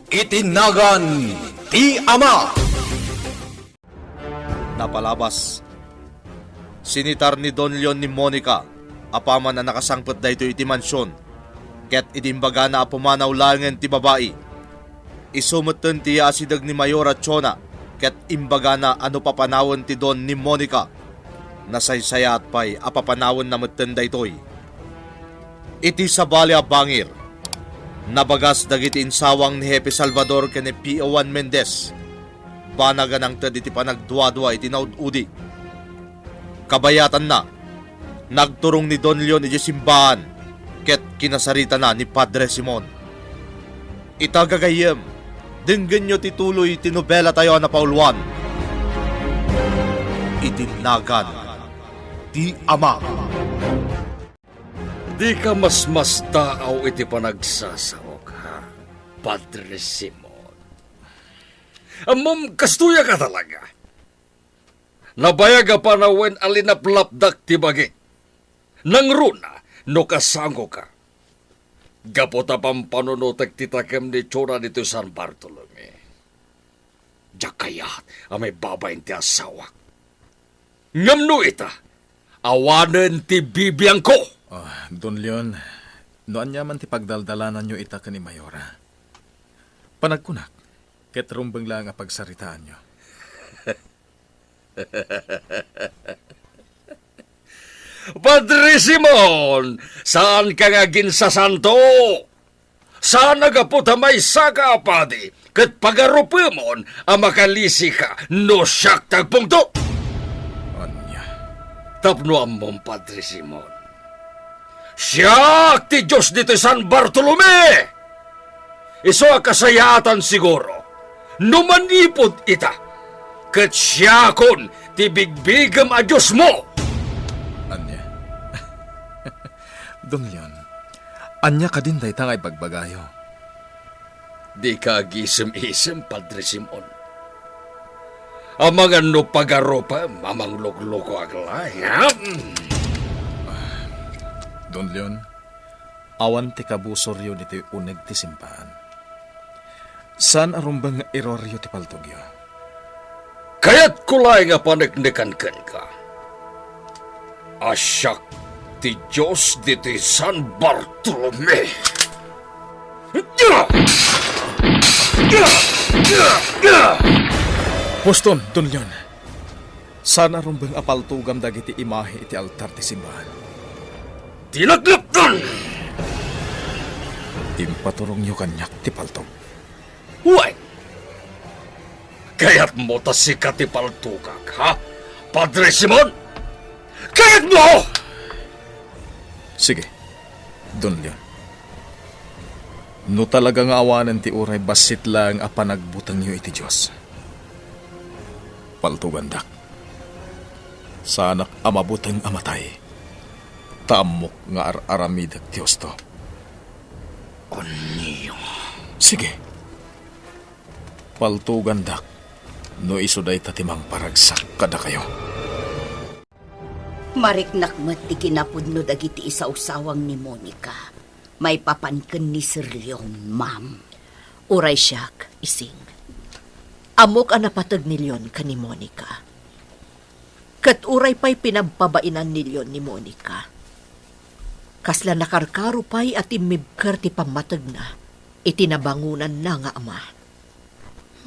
Itinagan ti Ama. Napalabas. Sinitar ni Don Leon ni Monica, apaman na nakasangpot da ito iti mansyon, ket idimbaga na apumanaw langen ti babae. Isumutten ti asidag ni Mayora Chona, ket imbaga na ano papanawon ti Don ni Monica. Nasaysayat pa'y apapanawon na mutten da ito'y. Iti sa bali a bangir, nabagas dagiti insawang ni Hepe Salvador ken ni P.O.1 Mendez. Banagan ang tad iti panagduadua iti naududi. Kabayatan na, nagturong ni Don Leon iti simbahan, ket kinasarita na ni Padre Simon. Itagagayem, dinggan nyo tituloy tinobela tayo na pauluan. Itinagan ti Ama. Di ka mas taaw iti panagsasawag, ha, Padre Simon. Amom, kastuya ka talaga. Nabayag pa na wen alinaplapdak ti bagi. Nang runa, no kasango ka. Gapota pang panunutek ti takem ni Chona dito San Bartolome. Diyak kayat, amay babayin ti asawak. Ngamno ita, awanen ti bibiyang ko. Don Leon, noan niya man ti pagdaldalanan nyo ita ka ni Mayora. Panagkunak, ket rumbeng lang ang pagsaritaan nyo. Padre Simon, saan ka nga ginsasanto? Saan nagaputa may saka apadi, ket pagarupimon ang makalisi ka no siyak tagpungto? Anya, Tapno among Padre Simon. Siyak ti Diyos dito San Bartolome! Iso a kasayatan siguro, numanipod ita, ket siyakon ti bigbigam a Diyos mo! anya. Don Leon, anya ka din day tangay bagbagayo. Di ka gisem-isem, Padre Simon. Amang ano pagaropa, mamang loko aglay, ha? Don Leon, awan ti kabusoryo dito uneg ti simbahan. Saan arumbang eroryo ti paltogyo? Kaya't kulay nga panagnikan-kan ka. Asyak ti Diyos dito San Bartolome. Poston, Don Leon. Saan arumbang apaltugam dagiti imahe iti altar ti simbahan? Tinaglaptan! Impaturong nyo kanyak ti paltog. Huwag! Kaya't mo ta si katipaltukak, ha? Padre Simon? Kaya't mo! Sige, Don Leon. No talagang awanan ti uray basit lang a panagbutang nyo iti Diyos. Paltugandak. Sanak amabutang amatay. Tamok nga aramidak Diyos to. Oniyo. Sige. Paltugandak. No isuday tatimang paragsak kada kayo. Mariknak mat ti kinapudno dagiti isausawang ni Monica. May papanken ni Sir Leon, ma'am. Uray siyak, ising. Amok ang napatag ni Leon ka ni Monica. Kat uray pa'y pinagpabainan ni Leon ni Monica. Kasla nakarkaro pa'y at imibkar ti pamatag na, itinabangunan na nga ama.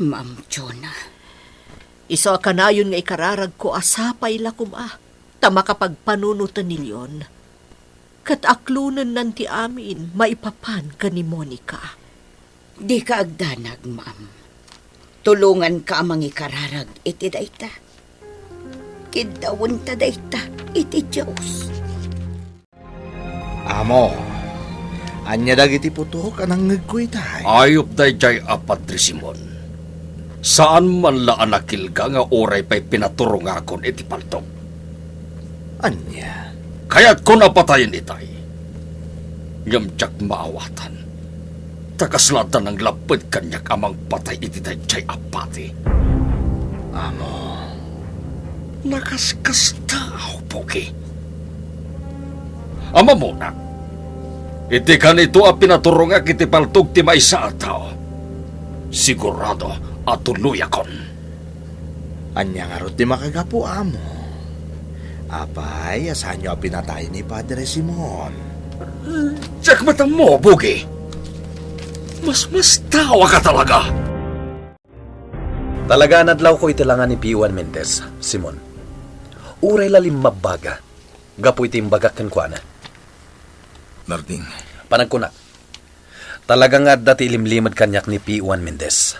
Ma'am Chona. Iso kanayon nga ikararag ko asapay lakum ta makapagpanunutan ni Leon. Kat aklunan nanti amin, maipapan ka ni Monica. Di ka agdanag, ma'am. Tulungan ka amang ikararag iti dayta. Kidawon ta dayta iti Diyos. Amo, anya dagiti putok anang ngagkoy tayo. Ayop day jay Padre Simon. Saan man la anakil ka nga oray pa'y pinaturong akon iti paltog? Anya? Kaya't ko napatayin itay. Ngamtsak maawatan. Takaslatan ng lapid kanyak amang patay iti day jay apati. Amo, Nakaskas tao, Pogi. Ama muna. Iti kanito a pinaturong iti paltog ti maysa a tao. sigurado at tuluyakon. Anya nga ron ti makagapo amo. Apay, asan nyo pinatay ni Padre Simon? Jack mata mo, Bugi. Mas tawa ka talaga. Talaga nadlaw ko itilangan ni P1 Mendez, Simon. Uray lalim mabaga. Gapo iti imbagak kan kuana. Narding, Panagkunak. Talagang dati limlimad kanyak ni P1 Mendez.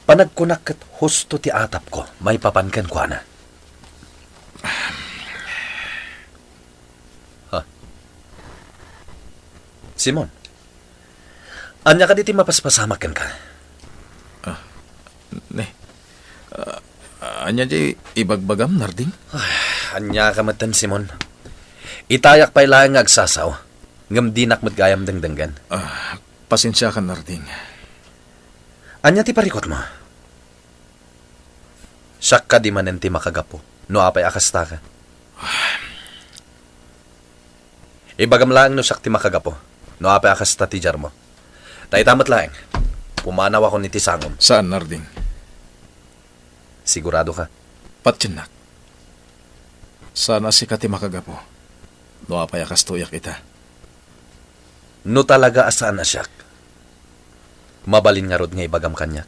Panagkunak kat husto ti atap ko, may papankan kuana. Ha? Simon, anya ka diti mapaspasamakan ka? anya jay ibagbagam, Narding? Anya ka matan, Simon. Itayak pa'y lang agsasaw. Ngam dinak matgayam dengdenggan. Pasensya ka, Narding. Anya ti parikot mo? Siyak ka di manen ti makagapo. No apay akasta ka. Ibagam lang no siyak ti makagapo. No apay akasta ti jar mo. Taitamat lang. Pumanaw ako ni ti sangom. Saan, Narding? Sigurado ka? Patyanak. Sana si Kati makagapo. No apay akastuyak ita. No talaga asaan na siyak. Mabalin nga rod nga ibagam kanya.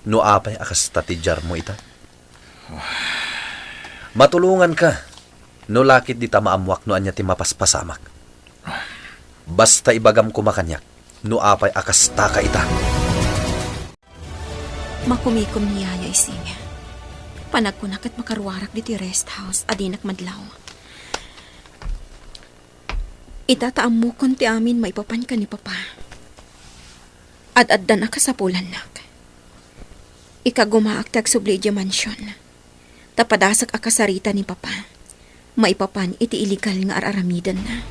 No apay akasta ti jar mo ita. Matulungan ka. No lakit di ta maamwak no anya ti mapaspasamak. Basta ibagam ko makanyak. No apay akasta ka ita. Makumikom niya ising. Panagkunak at makarwarak diti rest house adinak madlaw. Itataam mo kon ti amin maipapan ka ni Papa. Ad-addan ka sa pulanak. Ikagumaak tag Subledia Mansion. Tapadasak akasarita ni Papa. Maipapan iti illegal nga araramidan na.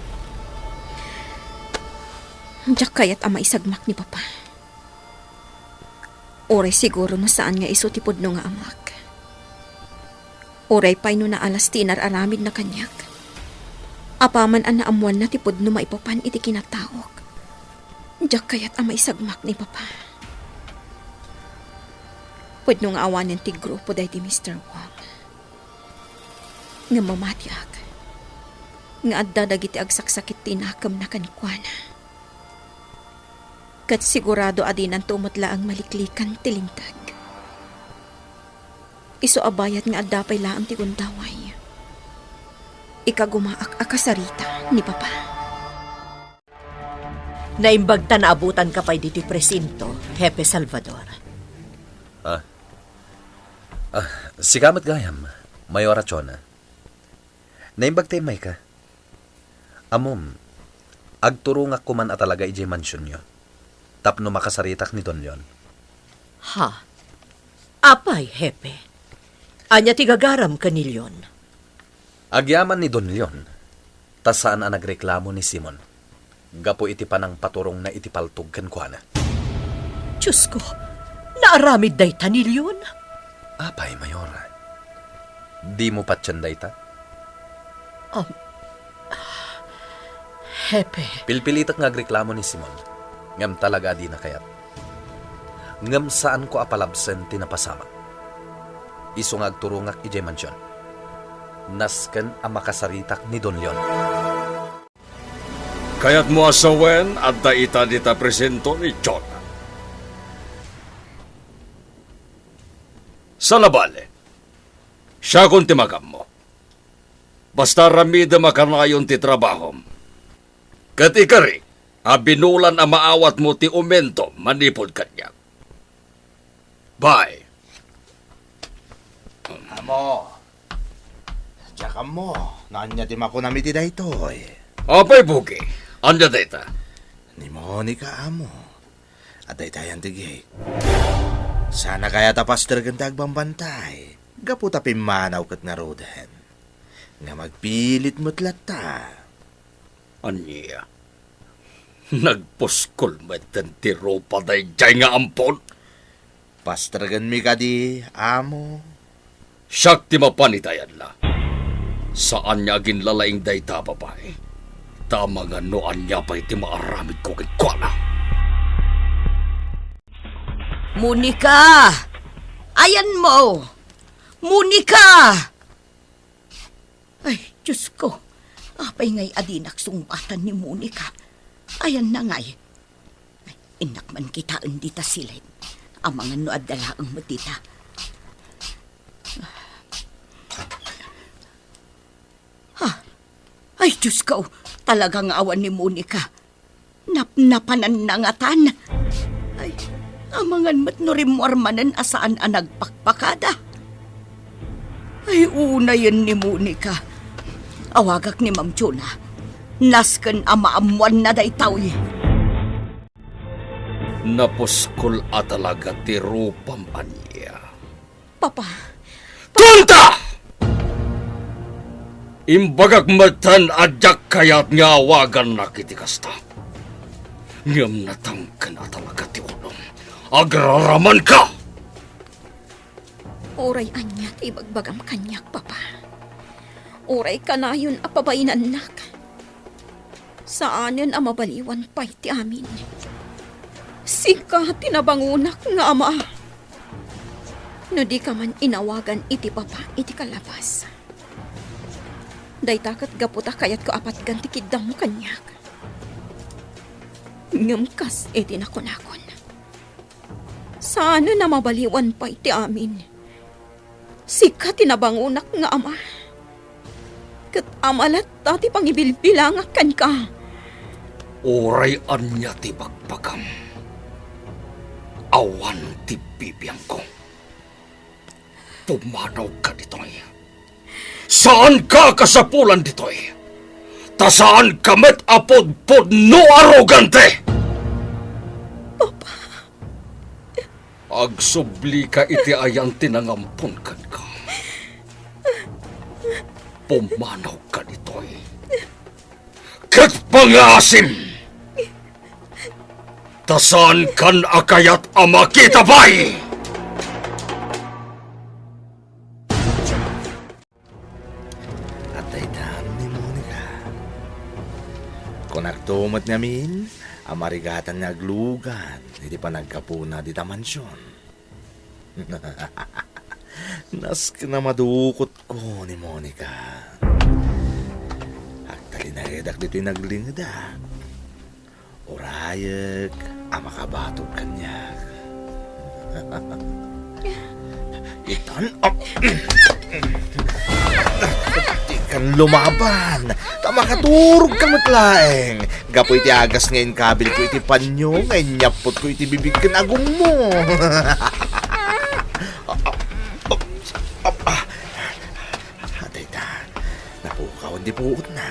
Diyak kayat ama isagmak ni Papa. Oray siguro no saan nga iso ti pudno nga amak. Oray pa'y no na alas tinar aramid na kanyak. Apaman ang naamuan na ti pudno maipapan iti kinatawag. Diyak kayat ama isagmak ni Papa. Pudno nga awanin ti grupo day ti Mr. Wong. Nga mamatyak. Nga adda dagiti agsaksakit tinakam na kanikwana. Kat sigurado adin ang tumutla ang maliklikan tilintag. Iso abayat nga adda pay laang ti kundaway. Ikagumaak akasarita ni Papa. Naimbagta na abutan ka pa'y diti presinto, Hepe Salvador. Sigamat gayam, Mayora Chona. Naimbagtay may ka. Amom, agturungak ko man atalaga ijay mansyon nyo. Tapno makasaritak ni Don Leon. Ha? Apay, Hepe. Anya ti gagaram ka ni Leon. Agyaman ni Don Leon, tas saan ang nagreklamo ni Simon. Gapo iti panang paturong na itipaltog kan kuana. Diyos ko, naaramid day ta ni Leon? Apay, Mayora. Di mo patyan day ta? Hepe. Pilpilitak nga agreklamo ni Simon. Ngam talaga di na kayat. Ngam saan ko apalabsen tinapasama. Iso nga agturungak ijay mansyon. Nasken ang makasaritak ni Don Leon. Kaya't mo asawen at daita dita presento ni John. Sa nabale, siya kung timagam mo. Basta ramida makanayon ti trabahom. Kat ikari, binulan ang maawat mo ti umento manipod kanya. Bye. Amo. Tsaka mo. Nanya di makunami ti daytoy. Apay bugi, anya data. Ni Monica amo. At daytayan ti gate. Sana kaya tapas tergantag bambantay. Gapu tapi manaw kat nga roden. Nga magpilit mo't lata. Anya, nagpuskol metten ti ropa day jay nga ampon. Pastragan mi ka di, amo. Siyak ti mapanitayan la. Saan niya ginlalaing dayta babae? Tama nga noan niya pa iti maaramid ko kay Kuala. Monica! Ayan mo! Monica! Ay, Diyos ko. Apay ngay adinak sumbatan ni Monica. Ayan na ngay. Ay, inak man kitaan dita sila. Amangan no adalaang mo dita. Ha? Ay, Diyos ko. Talagang awan ni Monica. Napnapanan nangatan. Ay, amangan mat no rimwarmanan asaan ang nagpakpakada. Ay, una yun ni Monica. Awagak ni Ma'am Chuna. Nasken amaamuan na daytaw eh. Napuskol atalaga ti rupam anya. Papa, Tunta! Imbagak matan adyak kayat nga awagan na kitikasta. Ngam natangkan atalaga ti ulong. Agraraman ka! oray anya ti ibagbagam kanyak, Papa. Oray kanayon apabainan nak. Saanen ang mabaliwan pa'y ti amin. Sika tinabangunak nga ama. No di ka man inawagan iti Papa iti kalabas. Daytakat gaputa kayat ko apat ganti kidam kanyak. Ngamkas iti nakunakon. Sana na mabaliwan pa iti amin. Sika tinabangunak nga ama. Kat amalat tati pangibilbilangak kan ka. Oray anya ti bagpagam. Awan ti bibiyang ko. Pumanaw ka ditoy. Saan ka kasapulan ditoy? Ta saan ka met apod-pod no arogante? Agsubli ka iti ayang tinangampun kan ka. Pumanaw ka ditoy. Kat pangasim! Tasan kan akayat ama kita bay! Atay dam ni Monica. Kung nagtumot namin, amarigatan nga aglugan, hindi pa nagkapuna di tamansyon. Nas ka na madukot ko ni Monica. Agtali na edak dito'y naglingda. Orayag, amakabatog kanya. Itan, kan lumaban. Tamakaturog kang matlaeng. Gapo iti agas ngayon kabil ko iti panyo. Ngayon nyapot ko iti bibig kan agong mo. Atay ta. Napukaw hindi puot na.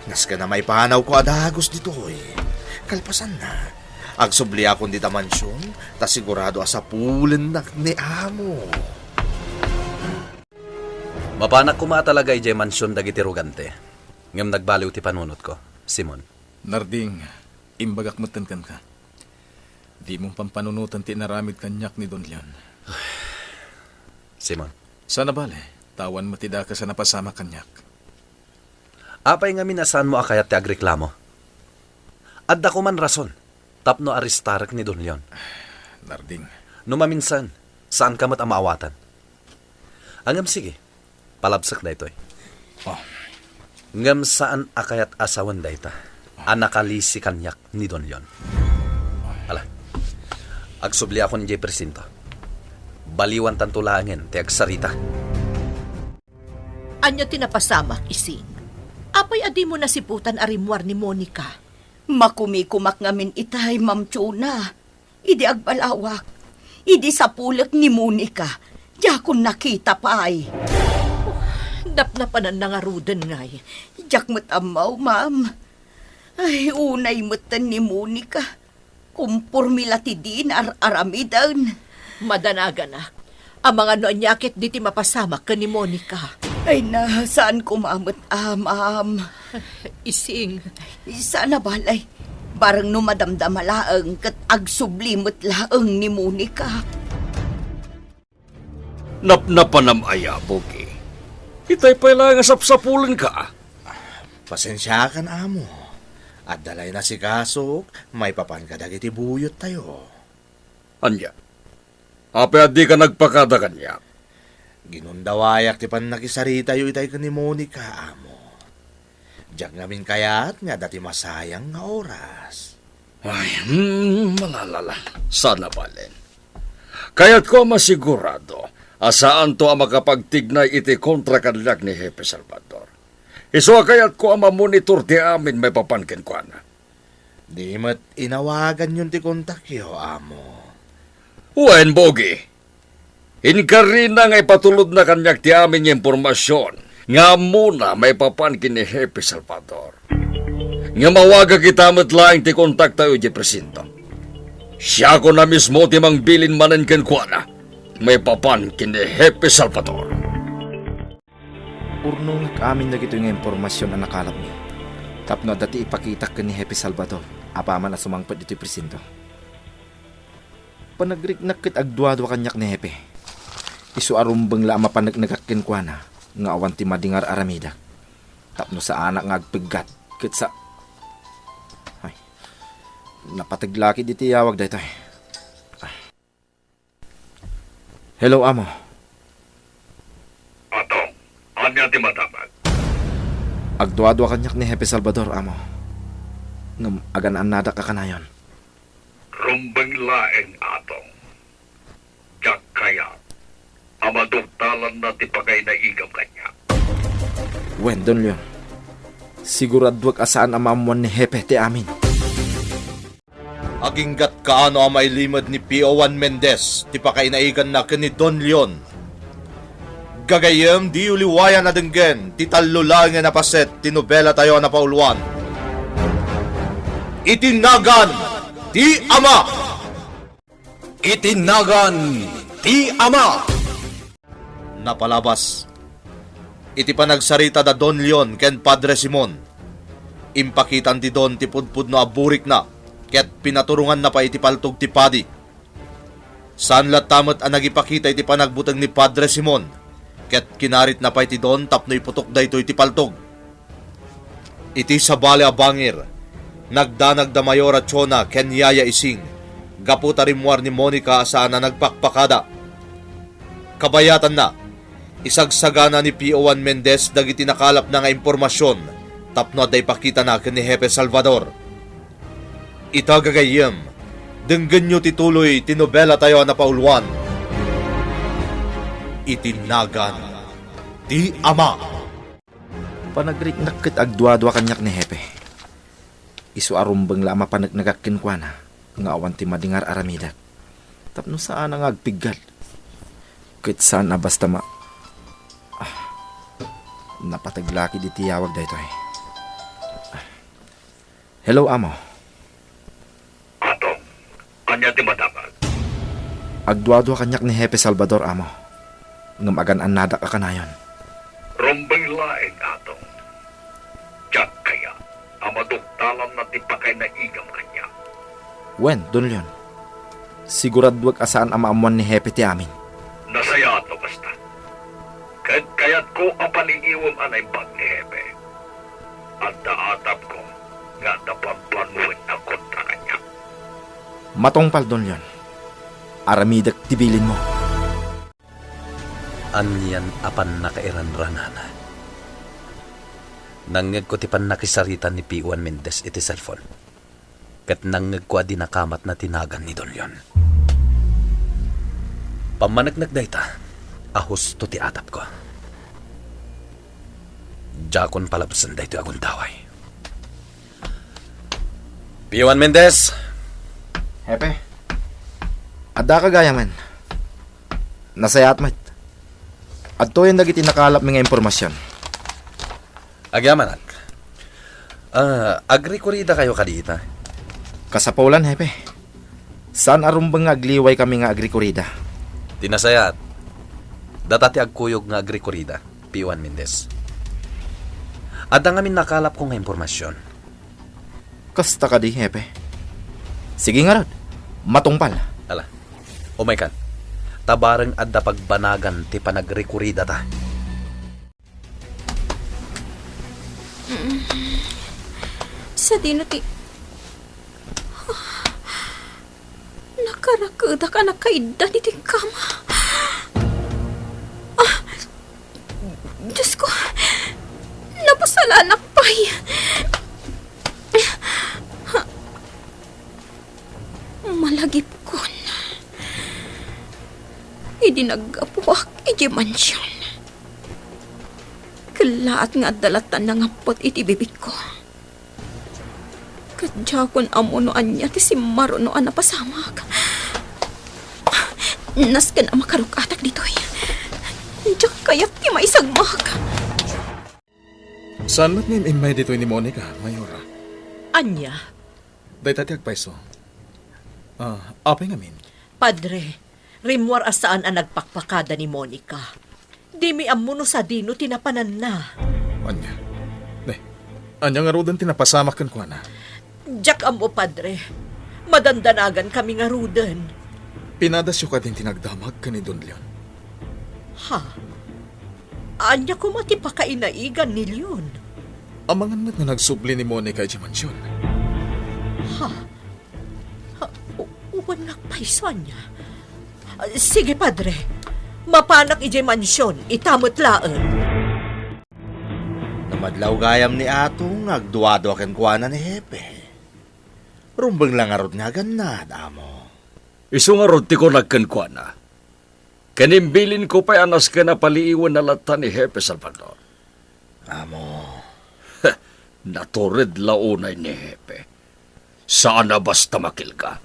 Nas ka na may panaw ko adagos dito eh. Kalpasan na. Agsubli akong di tamansyon. Ta sigurado asapulen na ni amo. Mapanak ko talaga ijay mansyon dagiti rugante. Ngam nagbaliw ti panunot ko, Simon. Narding, imbagak matankan ka. Di mong pampanunutan ti naramid kanyak ni Don Leon. Simon. Sana bale, tawan matida ka sa napasama kanyak. Apay nga minasan mo akayat ti agreklamo. Adda ko man rason. Tapno aristarek ni Don Leon. Narding, Numaminsan, saan ka mat amaawatan? Angam sige, palabsak na ito eh. Oh. Ngam saan akayat asawan da ita? Anakalisi kanyak ni Don Leon. Ala, agsubli ako ni Jay Presinto. Baliwan tantulangin, ti agsarita. Anya tinapasama, ising. Apay adi mo nasiputan arimwar ni Monica. Makumikumak ngamin itay, Ma'am Chuna. Idi agbalawak. Idi sa pulak ni Monica. Diya ko nakita pa ay. Napnapanan na nga ruden ngay. Diyak matamaw, ma'am. Ay, unay matan ni Monica. Kumpurmila ti din aramidan. Madanaga na. Ang mga noanyakit di ti mapasama ka ni Monica. Ay na, saan kumamot, ma'am? Ising. Sana balay. Barang no madamdamalaang kat agsublimot laang ni Monica. Napnapanam ayabog eh. Itay pa lang sapsapulan ka. Pasensya kan amo. At dalay na si Kasok, may papan ka dagiti buyot tayo. Anya, apay di ka nagpakada kanya. Ginundawayak ti pan nakisarita yu itay ka ni Monica, amo. Diyak ngamin kayat nga dati masayang nga oras. Ay, malalala. Sana balin. Kaya't ko masigurado, asaan to ang makapagtignay iti kontra kanlak ni Hepe Salvador. Iso kaya't ko ang mamonitor ti amin may papankin ko na. Di mat inawagan yun ti kontak yo, amo. Wen, Bogi. Inkarina nga ipatulod na kanyak ti amin yung impormasyon nga muna may papankin ni Hepe Salvador. Nga mawaga kita matlaing ti kontak tayo di presinto. Siya ko na mismo ti mangbilin manen kenkwana. May papankin ni Hepe Salvador. Urnong amin na gito yung impormasyon na nakalap niya. Tapno dati ipakita ka ni Hepe Salvador, apaman na sumangpad dito yung presinto. Panagrik kit agduado kanyak ni Hepe. Isu arumbang la mapanag-nagakin kwa na, nga awan ti madingar aramida. Tapno sa anak nga agpigat, kit sa... Ay, napataglaki dito yawag dito eh. Hello, amo. Atong, anya ti matamag? Agduado kanyak ni Hepe Salvador, amo. Ngam aganaan nada ka kanayon. Rumbang laeng atong. Jak kaya, amaduktalan na ti pagay na igam kanya. Wen, Don Leon. Siguradwag asaan ang maamuan ni Hepe ti amin. Aginggat kaano ang mailimad ni P.O.1 Mendez, ti pakainaigan na ni Don Leon. Gagayem di uliwayan na denggen, ti tallulang nga napaset, ti nobela tayo na pauluan. Itinagan, ti ama! Itinagan ti Ama! Napalabas. Iti panagsarita da Don Leon ken Padre Simon. Impakitan ti Don ti pudpud no aburik na, ket pinaturungan na pa iti paltog ti padi. Saan latamat ang nagipakita iti panagbutang ni Padre Simon, ket kinarit na pa iti Don tapno iputok da ito iti paltog. Iti sabali a bangir, nagdanag da Mayora Chona ken Yaya Ising, gaputa rimwar ni Monica saan na nagpakpakada. Kabayatan na, isagsagana ni P.O.1 Mendez dagiti nakalap na nga impormasyon, tapno day pakita na ken ni Hepe Salvador. Itagagayem, denggan nyo tituloy tinobela tayo na pauluan. Itinagan ti Ama. Panagrik agduado kanyak ni Hepe. Isu arumbang lama panagnagakin kwa na, nga awan ti madingar aramida. Tapno saan ang agpigal. Kit saan na basta napataglaki di tiyawag dito eh. Hello, amo. Atong, anya ti matamag? Agduado kanyak ni Hepe Salvador, amo. Ngam agan nada ka kanayon. Rumbang laeng atong. Jak kaya, amaduktalan na ti pagay na igam kanya. Wen, Don Leon. Siguradwag asaan ang maamuan ni Hepe ti amin. Nasaya ato basta. Kayat ko ang paningiwam anay bag ni Hepe. At naatap ko nga napamplanuin na kontra kanya. Matongpal, Don Leon. Aramidak tibilin mo. Anyan apan nakairanranan. Nangag ko ti pan nakisarita ni P.O.1 Mendez iti cellphone. Kat nangag ko adi nakamat na tinagan ni Don Leon. Pamanagnak dayta, ahos to ti atap ko. Jakon palabsan dayto akong taway. P.O.1 Mendez! Hepe. Adda ka gaya man. Nasayat mat. Adto yung nagiti nakalap mga impormasyon. Agyaman ak. Agrikorida kayo kadita. Kasapulan, Hepe. Saan arumbang agliway kami nga agrikorida? Tinasayat. Datati agkuyog nga agrikorida, P.O.1 Mendez. Adda ngamin nakalap ko nga impormasyon. Kasta ka di, Hepe. Sige nga rod. Matungpal. Ala, umay kan. Tabarang adda pagbanagan ti panagrikorida ta. Sa dino ti... Karakada ka na kaida ni Tikama. Diyos ko, napasalanak pa'y. Malagip ko na. Idinagapuak iti mansyon. Kalaat nga dalatan na ngapot iti bibig ko. Kadya kon amunoan niya ti si marunoan na pasamag. Nas ka na makarukatak dito'y. Diyak kaya't ti maisagmag. Saan mat nim imay dito ni Monica, Mayora? Anya, Day tati agpaiso. Apay ngamin. padre, rimwar asaan ang nagpakpakada ni Monica. Di mi amuno sa dino tinapanan na. Anya. Anya nga rodan tinapasamak kan kuana. Diyak amo, padre. Madandanagan kami nga rudan. Pinadasyo ka din tinagdamag ka ni Don Leon. Ha? Anya ko matipakainaigan ni Leon. Amangan mat nga nagsubli ni Monica iti mansyon. Uwan nagpaiso niya. Sige, padre. Mapanak ije mansyon, itamot laan. Namadlaw gayam ni atong agduwado aken kuana ni Hepe. Rumbang lang arot nga ganad, amo. Isu nga rod ti ko nagkankwa na. Kanimbilin ko pa'y anas ka na paliiwan na lata ni Hepe Salvador. Amo. Naturid launay ni Hepe. Saan na basta makil ka?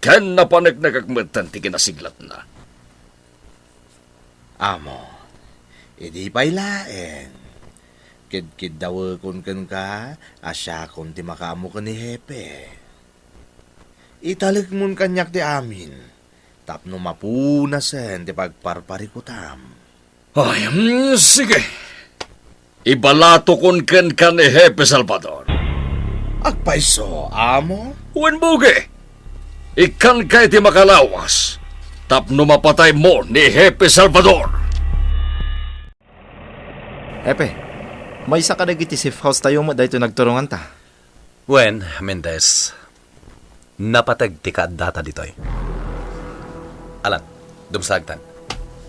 Ken na panik nagagmatan ti kinasiglat na. Amo. Idi pa'y laen. Kid daw kun ka, asya kun ti makamu ka ni Hepe. Italik mun kanyak ti amin. Tapno mapunasen ti pagparparikutam. Ay, sige. Ibalato kun ken ka ni Hepe Salvador. Agpaiso, amo? Uwan bugi. Ikan kay ti makalawas. Tapno mapatay mo ni Hepe Salvador. Hepe, may isa ka nagiti safe house tayo mo dahito nagturungan ta. Wen, Mendez, napatag ti data ditoy. Alan, dumsagtan.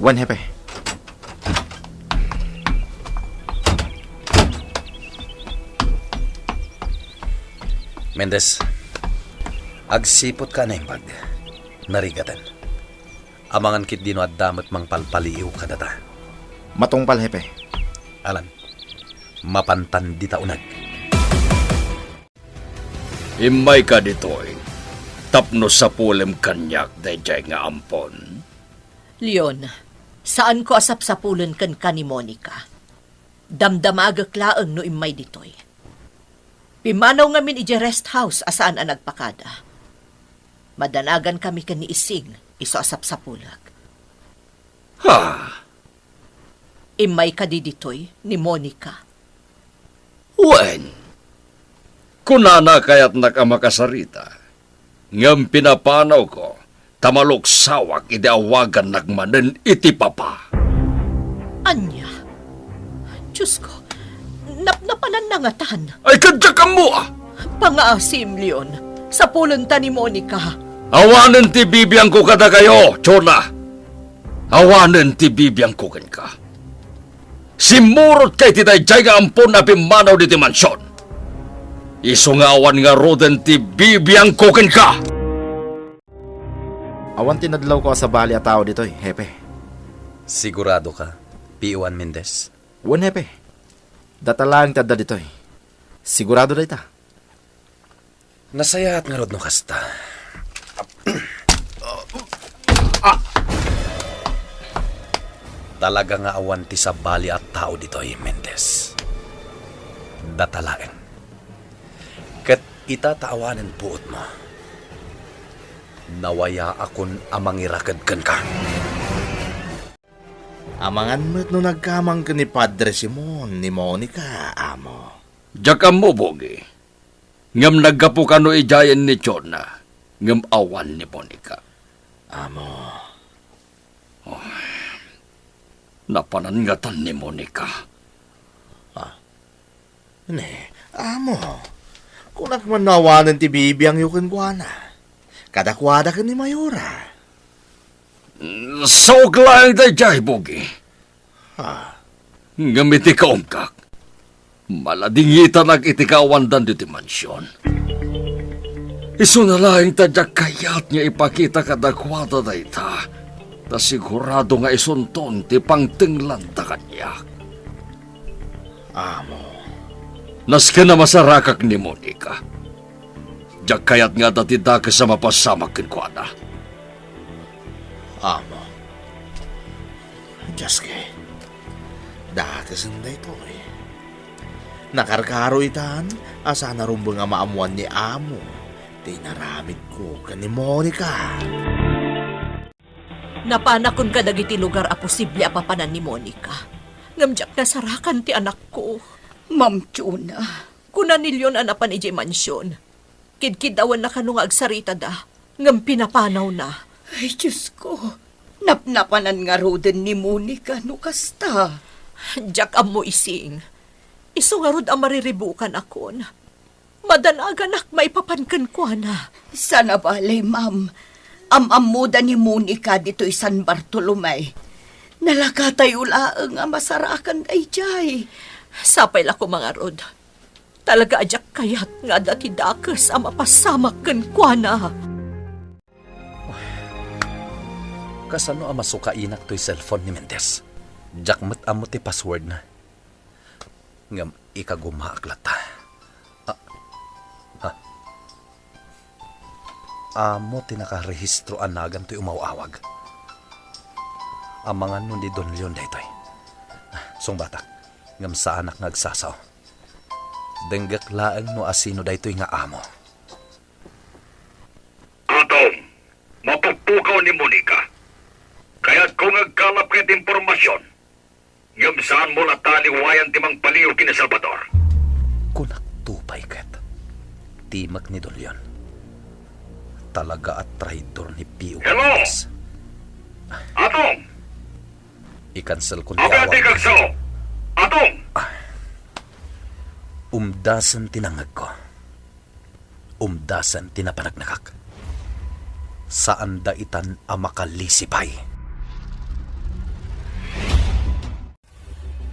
Wan, Hepe. Mendez, agsipot ka na yung bag. Narigatan. Amangan kit dino at damat mang palpaliw ka data. Matungpal, Hepe. Alan, mapantan di taunag. Imay ka ditoy. Tapno sa pulem kanyak dayjay nga ampon. Leon, saan ko asap sa pulen kan ka ni Monica? Damdamagak laeng no imay ditoy. Pimanaw ngamin ije rest house asaan ang nagpakada. Madanagan kami kan ni Ising, iso asap sa pulag. Ha? Imay ka di ditoy ni Monica. Wen. Kunana kaya't nakamakasarita. Ngam pinapanaw ko, tamalok sawak ideawagan nagmanen iti papa. Anya? Diyos ko, napnapanan na nga tan. Ay kadyak ka mo ah! Pangaasim, Leon, sa pulen ta ni Monica. Awanen ti bibiyang ko kada kayo, Chola. Awanen ti bibiyang ko kan ka. Simurot kay ti dayjay nga ampon na pimanaw di ti mansyon. Isungawan nga roden ti bibiyang ko kan ka. Awan tinadlaw ko sa bali at tao dito, Hepe. Sigurado ka, P1 Mendez? Wan, Hepe. Datalang tada dito. Sigurado da ita. Nasaya at nga rod no kasta. Talaga nga awan ti sa bali at tao ditoy, Mendez. Datalaen. Kat itataawanan puot mo. Nawaya akon amangirakad kan ka. Amangan mo't no nagkamang ka ni Padre Simon ni Monica, amo. Jakam mo, Bogi. Ngam naggapo ka no ijayan ni Chona. Ngam awan ni Monica. Amo. Napanangatan ni Monica. Ne, amo. Kung nakmanawanan ti bibiyang yukin kwa na. Kadakwada ka ni Mayora. Saog lang dayjay, Bogi. Ngamit ikaw kak. Maladingitan ang itikawandan dito mansyon. Iso na lang tadyak kayat niya ipakita kadakwada na ita. Na sigurado nga isunton ti pangtinglan ta kanya. Amo. Naska na masarakak ni Monica. Diyak kayat nga dati da sa mapasamak kinkwana. Amo. Jaske. Dakasan da ito eh. Nakarkaro itan, asa na rumbang nga maamuan ni Amo. Tinaramid ko ka ni Monica. Napanakon ka dagiti lugar a posible apapanan ni Monica. Ngamjak na sarakan ti anak ko. Ma'am Chona. Kuna nilyon anapan ije mansyon. Kidkidawan na kanong agsarita da. Ngam pinapanaw na. Ay, Diyos ko. Napnapanan nga roden ni Monica no kasta. Diyak mo ising. Iso nga rod ang mariribukan akon. Madanagan ak maipapankan ko na. Sana balay, ma'am. Amamuda ni Monica dito'y San Bartolome. Nalakatayo laang nga masarakan ay jay. Sapay lako mga rod. Talaga adyak kayat nga dati dakas ang mapasamak kan kwa na. Kasano ang masukainak to'y cellphone ni Mendez? Jakmat amo ti password na. Ngam ikagumaaklat ta. Amo ti nakarehistro anagan to'y umawawag. Amangan nun di Don Leon daytoy. Song batak, ngam sa anak nagsasaw. Denggak laeng no asino daytoy nga amo. Atong, mapagpukaw ni Monica. Kaya't kung nagkalap kayo impormasyon, ngam saan mo nataliwayan timang paliw kina Salvador. Kunak tupay ket. Timak ni Don Leon. Talaga at traidor ni Pio. Hello? Mendez. Atong, I-cancel ko abati niyawag. kagso. Atong, Umdasan tinangag ko. Umdasan tinapanagnakak. Saan daitan ang makalisipay?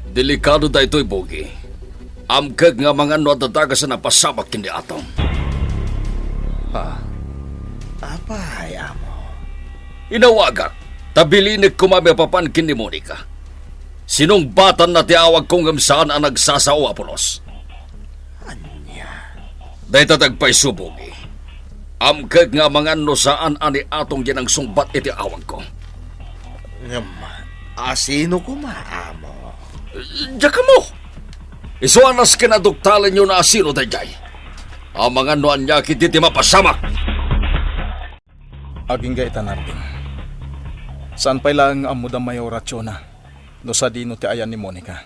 delikado da ito'y Bogi. Amkag nga mga no dadaga sa napasamak kindi Atong. Apay, Amo. Inawagak, tabilinig kumami papan kindi Monica. Sinong batan na tiawag kung saan ang nagsasao Apolos? Dahil tatagpay subugi. Amkag nga mga no saan ani atong yan ang sungbat iti awag ko. Asino ko maamo? Diyan ka mo! Isuanas kinaduktalan nyo na asino dayjay. Ang mga noan niya kititi mapasamak. Aging gaita Narding. Saan pa lang ang muda mayoratyo na no sa dino ti ayan ni Monica.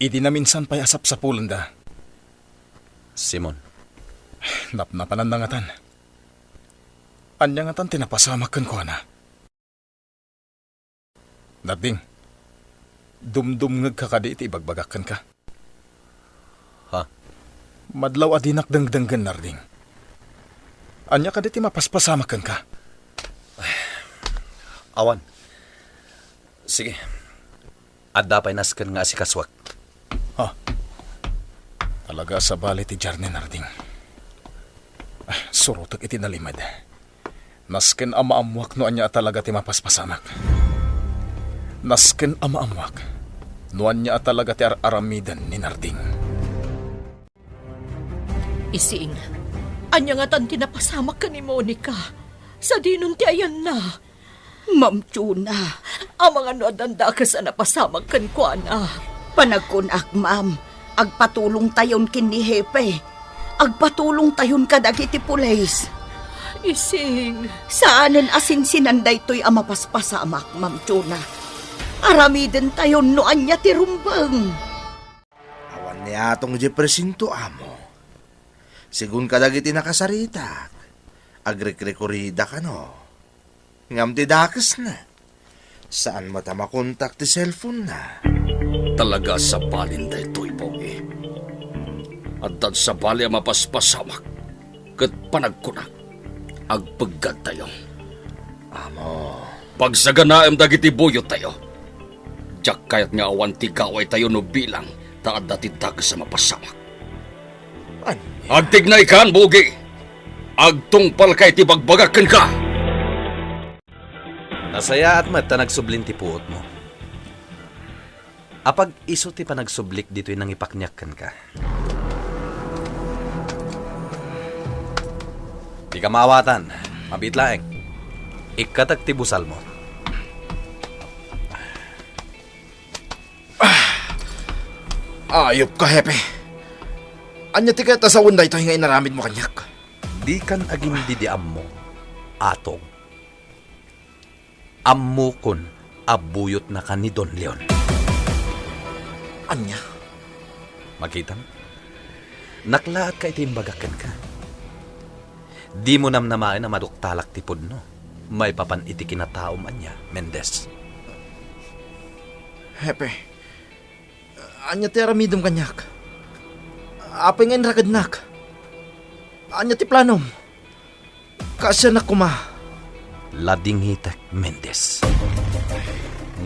Idi na minsan pa'y asap sa pulanda. Simon, Napnapanan na ngatan. Anya ngatan tinapasamak kan ko na. Narding, dumdum kakadi iti ibagbagakan ka. Ha? Madlaw adinak dangdanggan Narding. Anya ka diti mapaspasamakan ka. awan. Sige. Adda pa'y naskan nga si Kaswak. Talaga sa bali ti Jarne Narding. Surutok iti nalimad. Nasken amaamuak no anya talaga ti mapaspasamak. Nasken amaamuak no anya talaga ti aramidan ni Narding. Ising, anya nga tan tinapasamak ka ni Monica. Sa dinon ti ayan na. Ma'am Chona. Ang mga noadanda ka sa napasamak kan kwa na. Panagkunak, ma'am. Agpatulong tayon kin ni Hepe. Agpatulong tayon kadagiti pulis. Ising, Saanen asin sinanday to'y amapaspasamak, Ma'am Chona. Aramiden tayon no anya ti rumbang. Awan niya atong di presinto, Amo. Sigun kadagiti nakasarita. Agrikrekurida ka no. Ngam ti dakas na. Saan mata makontak ti cellphone na? Talaga sa balin da ito'y Bogi. At sa bali ang mapaspasamak. Kat panagkunak. agpagad tayo. Pagsaganaem dagiti buyot tayo. Diyak kayat nga awan ti gaway tayo no bilang taad dati tag sa mapasamak. Agtignay kan, bugi! Agtungpal kay ti bagbagaken ka! Nasaya at mata nagsubling ti puot mo. Apag iso ti panagsublik dito'y nang ipaknyakan ka. Di ka maawatan, mabitlaeng. Ikatag ti busal mo. Ayop ka, Hepe. Anya ti kaya sa unday ito nga inaramid mo kanyak. Di kan agim didiam mo, atong. Ammo kon abuyot na ka ni Don Leon. Anya? Makita mo? Naklaat ka itimbagakan ka. Di mo namnamain na maduktalak tipod no. May papan iti kinataom anya, Mendez. Hepe, anya ti aramidom kanyak. Apay nga inrakadnak. Anya ti planom. Kasya na kuma. Lading hitak, Mendez.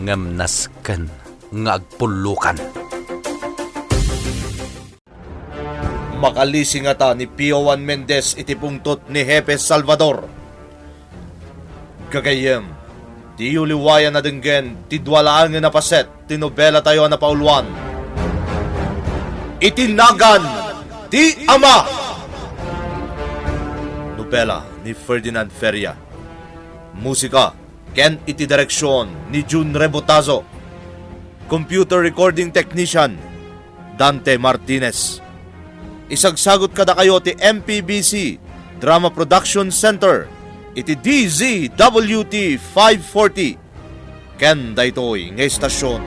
Ngamnaskan nga agpulukan. Makalising ata ni Pio Juan Mendez iti pungtot ni Hepe Salvador. Gagayem, di uliwayan na denggen, ti dwalaan nga napaset, ti nobela tayo na pauluan. Itinagan, ti Ama! Nobela ni Ferdinand Feria. Musika, ken iti direksyon ni June Rebotazo. Computer recording technician, Dante Martinez. Isagsagot kada kayo ti MPBC Drama Production Center, iti DZWT 540. Ken daytoy nga istasyon